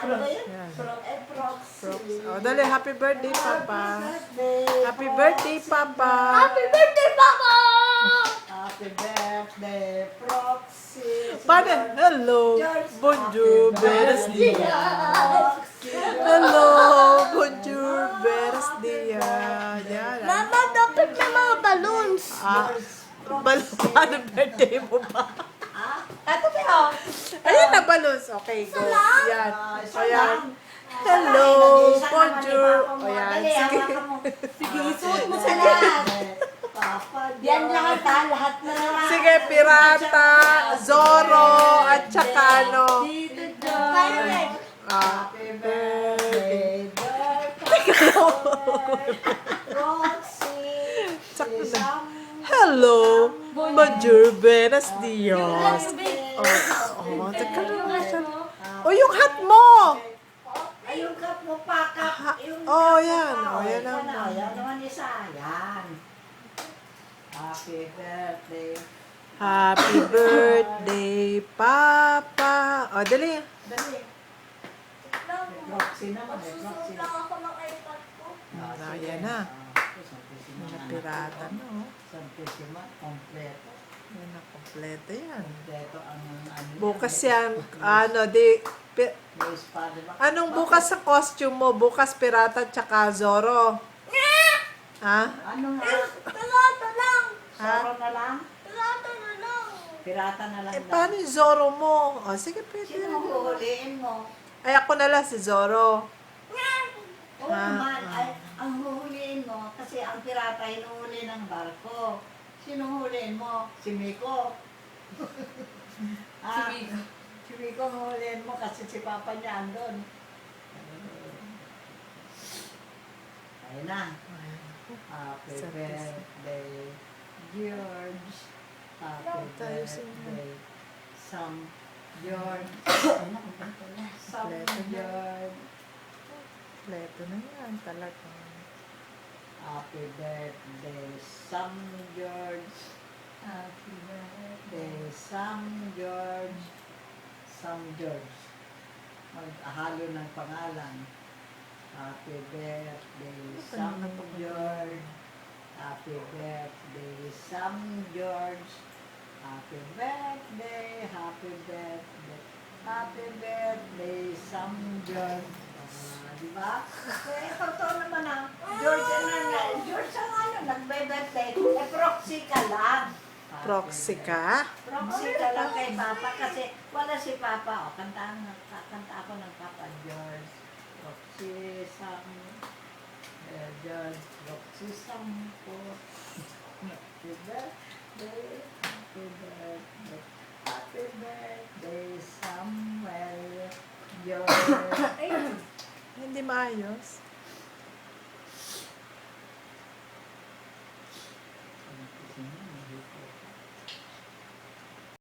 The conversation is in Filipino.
Yan. Proxy. O, dali, happy birthday, Papa. Happy birthday, Papa. Happy birthday, Papa! Happy birthday, Proxy. Paano? Hello. Bonjour. Buenos dias. Hello. Bonjour. Buenos dias. Yan. Mama, dapat may mga balloons. Paano birthday mo ba? Ito tayo. Ayun na, balloons. Okay, go. Yan. Ayan. Hello. Bonjour. Ayan. Sige. Sige, isuot mo sa lahat. Yan lahat ha, lahat na naman. Sige, Pirata, Zorro, at saka ano. Happy birthday, Roxy. Sakto na. Hello. Bonjour. Buenos dias. Teka lang. Oh, yung hat mo. Ayun cup mo pa, cup. Oh, yan. Oh, yan Yan naman. Yan naman isa. Yan. Happy birthday. Happy birthday, Papa. O, dali. Dali. Roxy naman. Roxy. Ayan na. Mga pirata, no? Santissima, kompleto. Yan na, kompleto yan. Kompleto ang ano. Bukas yan, ano, May espada ba? anong bukas sa costume mo? Bukas pirata tsaka Zorro. Ha? Ano nga? Talata lang! Soro na lang? Talata na lang! Pirata na lang. Paano yung Zorro mo? O, sige, pwede. Sino ang huhuliin mo? Ay, ako na lang si Zorro. Oo naman, ay, ang huhuliin mo, kasi ang pirata hinuhuli ng barko. Sino huliin mo? Si Miko. Si Miko. Si Miko huliin mo kasi si Papa niya andun. Ayun na. Happy birthday, George. Happy birthday, Sam George. Sam George. Kompleto na yan, talaga. Happy birthday, Sam George. Happy birthday, Sam George. Sam George. Maghalo ng pangalan. Happy birthday, Sam George. Happy birthday, Sam George. Happy birthday, happy birthday. Happy birthday, Sam George. Diba? Eh, totoo naman ah. George ang ano, nagbe-birthday. Eh, proxy ka lang. Proxy ka? Proxy ka lang kay Papa kasi wala si Papa. O, kanta ako ng Papa George. Proxy Sam. George, Proxy Sam po. Happy birthday, happy birthday. Happy birthday, Samuel. George. Hindi maayos. Sino?